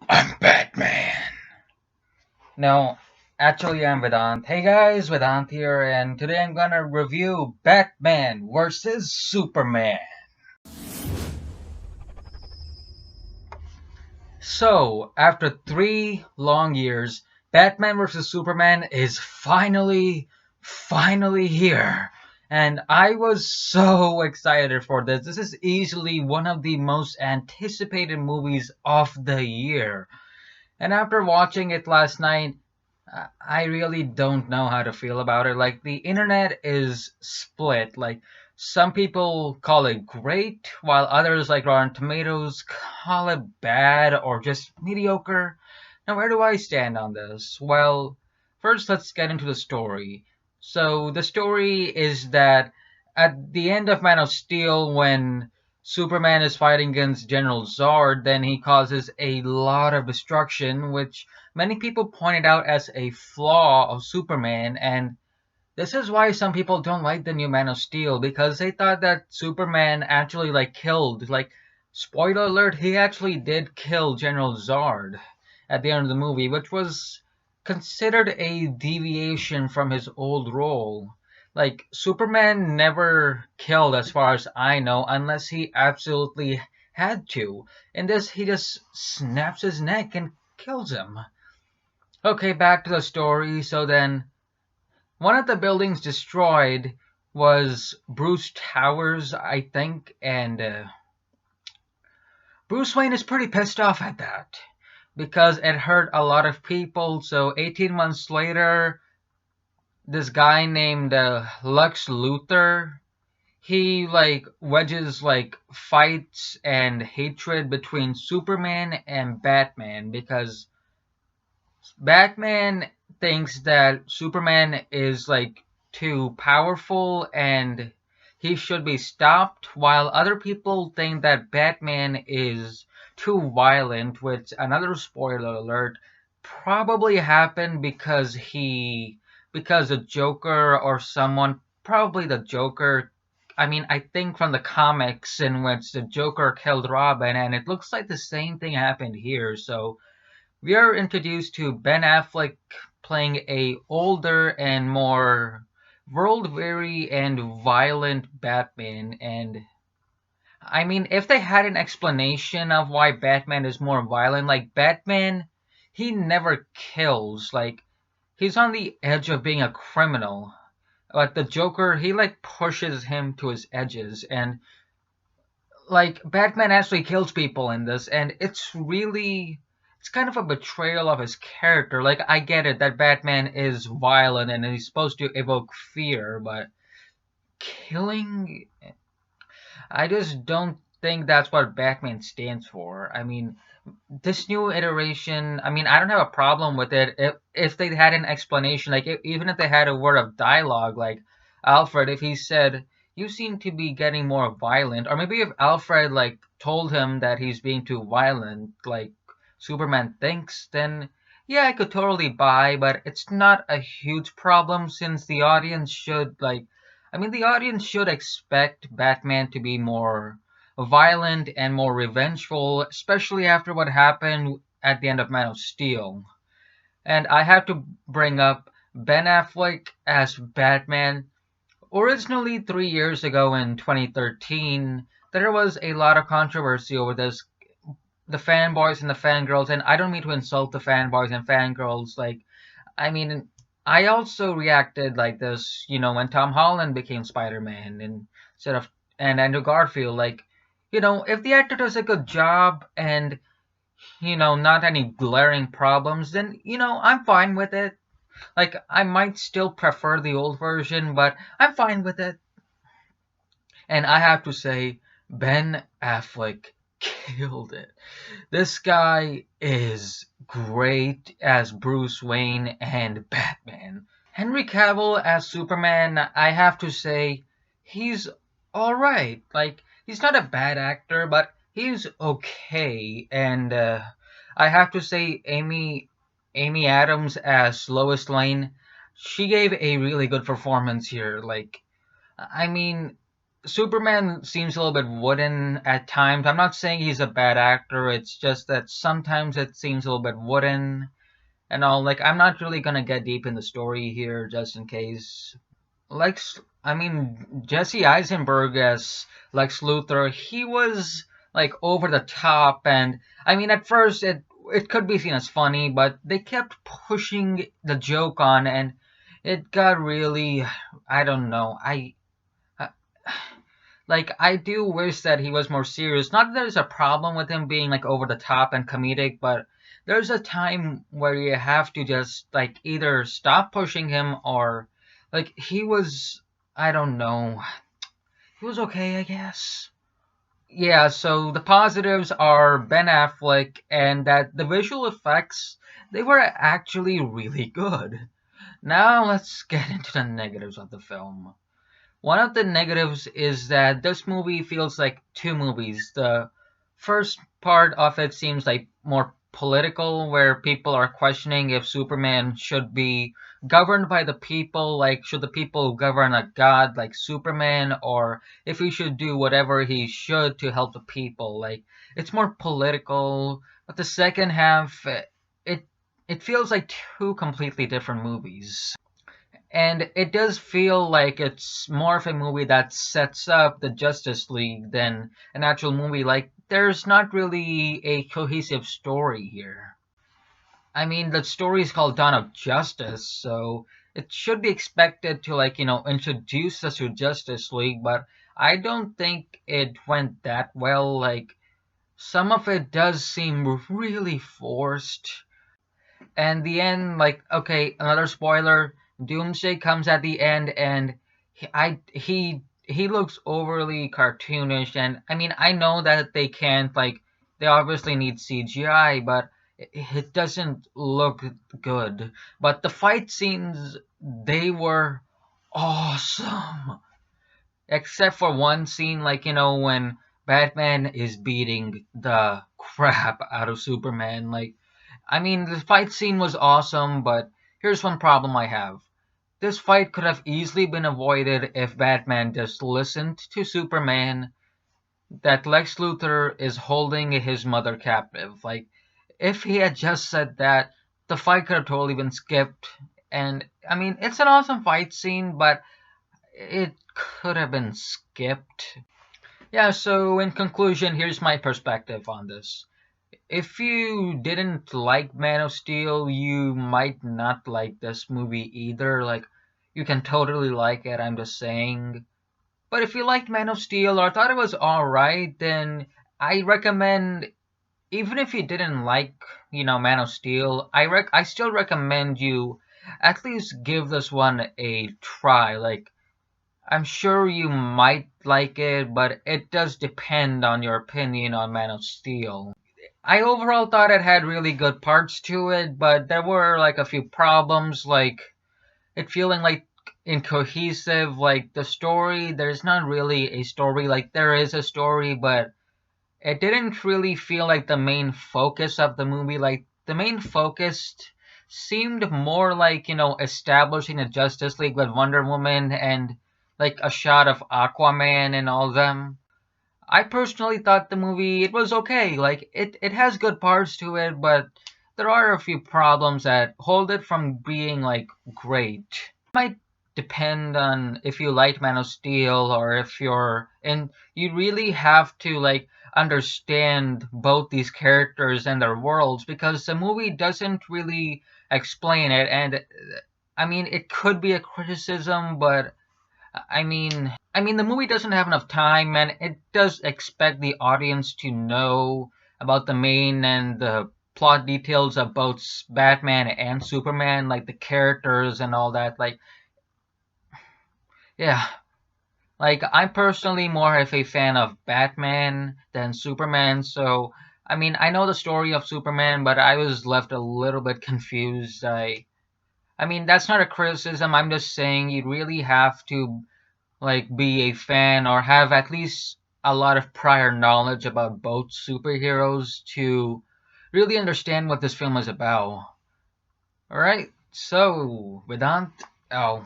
I'm Batman. No, actually, I'm Vedant. Hey guys, Vedant here, and today I'm gonna review Batman versus Superman. So, after 3 long years, Batman vs. Superman is finally here. And I was so excited for this. This is easily one of the most anticipated movies of the year. And after watching it last night, I really don't know how to feel about it. Like, the internet is split. Like, some people call it great, while others, like Rotten Tomatoes, call it bad or just mediocre. Now, where do I stand on this? Well, first, let's get into the story. So, the story is that at the end of Man of Steel, when Superman is fighting against General Zod, then he causes a lot of destruction, which many people pointed out as a flaw of Superman, and this is why some people don't like the new Man of Steel, because they thought that Superman actually killed, spoiler alert, he actually did kill General Zod at the end of the movie, which was considered a deviation from his old role. Like, Superman never killed, as far as I know, unless he absolutely had to. In this, he just snaps his neck and kills him. Okay, back to the story. So then, one of the buildings destroyed was Bruce Towers, I think, and Bruce Wayne is pretty pissed off at that because it hurt a lot of people. So 18 months later, this guy named Lex Luthor, he wedges fights and hatred between Superman and Batman because Batman thinks that Superman is too powerful and he should be stopped, while other people think that Batman is too violent, which, another spoiler alert, probably happened because the Joker or someone, probably the Joker, I mean, I think from the comics in which the Joker killed Robin, and it looks like the same thing happened here. So we are introduced to Ben Affleck playing a older and more world-weary and violent Batman. And I mean, if they had an explanation of why Batman is more violent, like Batman, he never kills. Like, he's on the edge of being a criminal. But the Joker, he pushes him to his edges, and Batman actually kills people in this, and it's kind of a betrayal of his character. Like, I get it that Batman is violent and he's supposed to evoke fear, but killing, I just don't think that's what Batman stands for. I mean, this new iteration, I mean, I don't have a problem with it if they had an explanation, even if they had a word of dialogue, like Alfred, if he said, "You seem to be getting more violent," or maybe if Alfred told him that he's being too violent, like Superman thinks, then yeah, I could totally buy, but it's not a huge problem since the audience should the audience should expect Batman to be more violent and more revengeful, especially after what happened at the end of Man of Steel. And I have to bring up Ben Affleck as Batman. Originally, 3 years ago in 2013, there was a lot of controversy over this. The fanboys and the fangirls, and I don't mean to insult the fanboys and fangirls. I mean, I also reacted like this, when Tom Holland became Spider-Man instead of and Andrew Garfield. If the actor does a good job and not any glaring problems, then I'm fine with it. I might still prefer the old version, but I'm fine with it. And I have to say, Ben Affleck killed it. This guy is great as Bruce Wayne and Batman. Henry Cavill as Superman, I have to say, he's alright. He's not a bad actor, but he's okay. And I have to say, Amy Adams as Lois Lane, she gave a really good performance here. I mean, Superman seems a little bit wooden at times. I'm not saying he's a bad actor. It's just that sometimes it seems a little bit wooden and all. Like, I'm not really gonna get deep in the story here, just in case. I mean, Jesse Eisenberg as Lex Luthor, he was like over the top, and I mean, at first it could be seen as funny, but they kept pushing the joke on, and it got really, I don't know, I like I do wish that he was more serious. Not that there's a problem with him being like over the top and comedic, but there's a time where you have to just like either stop pushing him or like he was, I don't know. He was okay, I guess. Yeah, so the positives are Ben Affleck and that the visual effects they were actually really good. Now let's get into the negatives of the film. One of the negatives is that this movie feels like two movies. The first part of it seems like more political, where people are questioning if Superman should be governed by the people, like, should the people govern a god like Superman, or if he should do whatever he should to help the people. Like, it's more political. But the second half, it, it feels like two completely different movies. And it does feel like it's more of a movie that sets up the Justice League than an actual movie. Like, there's not really a cohesive story here. I mean, the story is called Dawn of Justice, so it should be expected to, like, introduce us to Justice League, but I don't think it went that well. Like, some of it does seem really forced. And the end, like, okay, another spoiler. Doomsday comes at the end, and he looks overly cartoonish. And I mean, I know that they can't like they obviously need CGI, but it doesn't look good. But the fight scenes, they were awesome, except for one scene, like when Batman is beating the crap out of Superman, like. I mean, the fight scene was awesome, but here's one problem I have. This fight could have easily been avoided if Batman just listened to Superman that Lex Luthor is holding his mother captive. Like, if he had just said that, the fight could have totally been skipped. And, I mean, it's an awesome fight scene, but it could have been skipped. Yeah, so in conclusion, here's my perspective on this. If you didn't like Man of Steel, you might not like this movie either. Like, you can totally like it, I'm just saying. But if you liked Man of Steel or thought it was alright, then I recommend, even if you didn't like, Man of Steel, I still recommend you at least give this one a try. Like, I'm sure you might like it, but it does depend on your opinion on Man of Steel. I overall thought it had really good parts to it, but there were like a few problems, like it feeling like incohesive, like the story, there's not really a story, like there is a story, but it didn't really feel like the main focus of the movie. Like the main focus seemed more like, establishing a Justice League with Wonder Woman and like a shot of Aquaman and all them. I personally thought the movie it was okay. Like it has good parts to it, but there are a few problems that hold it from being like great. Might depend on if you like Man of Steel or if you're and you really have to like understand both these characters and their worlds because the movie doesn't really explain it and I mean it could be a criticism, but I mean, the movie doesn't have enough time, and it does expect the audience to know about the main and the plot details of both Batman and Superman, like the characters and all that. Like, yeah, like I'm personally more of a fan of Batman than Superman, so I mean, I know the story of Superman, but I was left a little bit confused. I mean, that's not a criticism. I'm just saying you really have to like be a fan or have at least a lot of prior knowledge about both superheroes to really understand what this film is about. Alright, so Vedant, oh,